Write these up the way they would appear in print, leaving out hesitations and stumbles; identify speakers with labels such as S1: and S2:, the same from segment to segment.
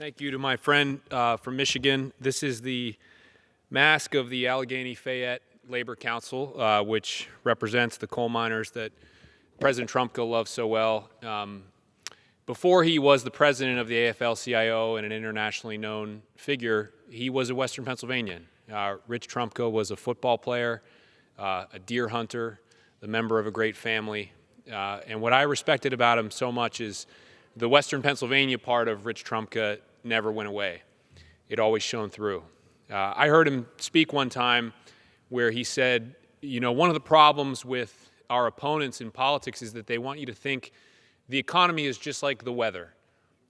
S1: Thank you to my friend from Michigan. This is the mask of the Allegheny Fayette Labor Council, which represents the coal miners that President Trumka loves so well. Before he was the president of the AFL-CIO and an internationally known figure, he was a Western Pennsylvanian. Rich Trumka was a football player, a deer hunter, the member of a great family. And what I respected about him so much is the Western Pennsylvania part of Rich Trumka never went away. It always shone through. I heard him speak one time where he said, you know, one of the problems with our opponents in politics is that they want you to think the economy is just like the weather.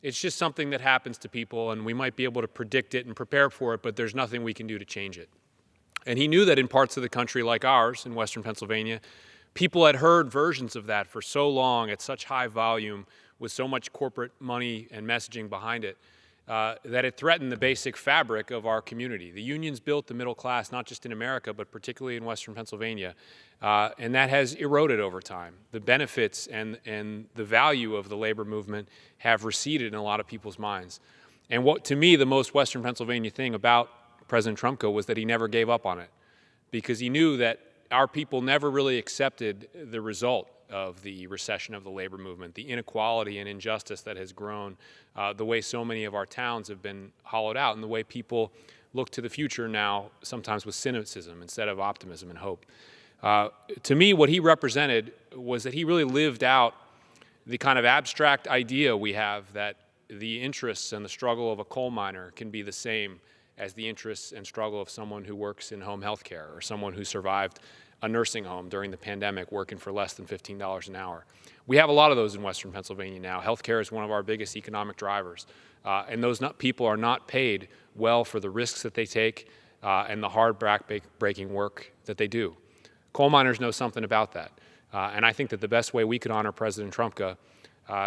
S1: It's just something that happens to people, and we might be able to predict it and prepare for it, but there's nothing we can do to change it. And he knew that in parts of the country like ours, in Western Pennsylvania, people had heard versions of that for so long at such high volume with so much corporate money and messaging behind it, that it threatened the basic fabric of our community. The unions built the middle class, not just in America, but particularly in Western Pennsylvania, and that has eroded over time. The benefits and the value of the labor movement have receded in a lot of people's minds. And what, to me, the most Western Pennsylvania thing about President Trumka was that he never gave up on it, because he knew that our people never really accepted the result of the recession of the labor movement, the inequality and injustice that has grown, the way so many of our towns have been hollowed out, and the way people look to the future now, sometimes with cynicism instead of optimism and hope. To me, what he represented was that he really lived out the kind of abstract idea we have that the interests and the struggle of a coal miner can be the same as the interests and struggle of someone who works in home health care or someone who survived a nursing home during the pandemic working for less than $15 an hour. We have a lot of those in Western Pennsylvania now. Healthcare is one of our biggest economic drivers. And those people are not paid well for the risks that they take and the hard back-breaking work that they do. Coal miners know something about that. And I think that the best way we could honor President Trumka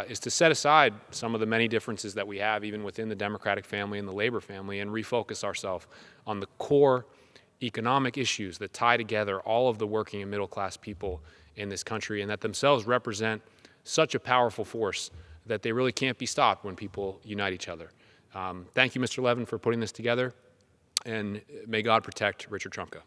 S1: is to set aside some of the many differences that we have even within the Democratic family and the Labor family and refocus ourselves on the core economic issues that tie together all of the working and middle class people in this country, and that themselves represent such a powerful force that they really can't be stopped when people unite each other. Thank you, Mr. Levin, for putting this together, and may God protect Richard Trumka.